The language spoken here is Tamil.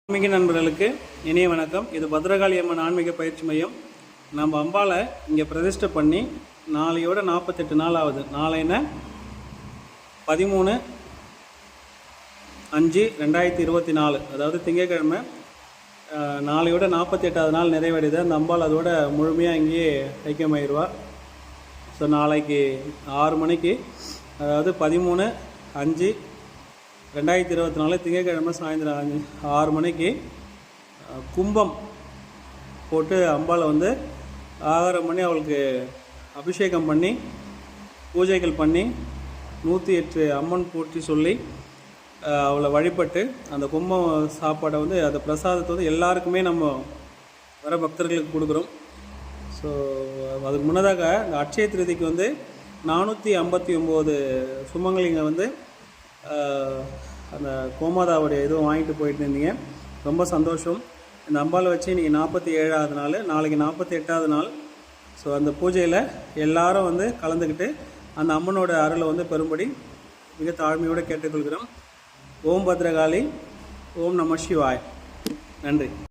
ஆன்மீக நண்பர்களுக்கு இனிய வணக்கம். இது பத்ரகாளி அம்மன் ஆன்மீக பயிற்சி மையம். நம்ம அம்பாவை இங்கே பிரதிஷ்டை பண்ணி நாளையோட 48 நாள் ஆகுது. நாளைன்னா 13/5/2024, அதாவது திங்கட்கிழமை. நாளையோட 48வது நாள் நிறைவடையுது. அந்த அம்பாள் அதோட முழுமையாக இங்கேயே ஐக்கியமாயிடுவா. ஸோ நாளைக்கு 6 மணிக்கு, அதாவது 13/5/2024 திங்கட்கிழமை சாயந்தரம் 6 மணிக்கு கும்பம் போட்டு அம்பாளை 6 மணி அவளுக்கு அபிஷேகம் பண்ணி பூஜைகள் பண்ணி 108 அம்மன் போற்றி சொல்லி அவளை வழிபட்டு அந்த கும்பம் சாப்பாடை அந்த பிரசாதத்தை எல்லாருக்குமே நம்ம வர பக்தர்களுக்கு கொடுக்குறோம். ஸோ அதுக்கு முன்னதாக இந்த அட்சய திருதிக்கு 459 சுமங்கலிங்க அந்த கோமாதாவுடைய இதுவும் வாங்கிட்டு போயிட்டு இருந்தீங்க. ரொம்ப சந்தோஷம். இந்த அம்பாவை வச்சு இன்றைக்கி 47வது நாள், நாளைக்கு 48வது நாள். ஸோ அந்த பூஜையில் எல்லாரும் கலந்துக்கிட்டு அந்த அம்மனோட அருளை பெறும்படி மிக தாழ்மையோடு கேட்டுக்கொள்கிறோம். ஓம் பத்ரகாளி, ஓம் நம சிவாய். நன்றி.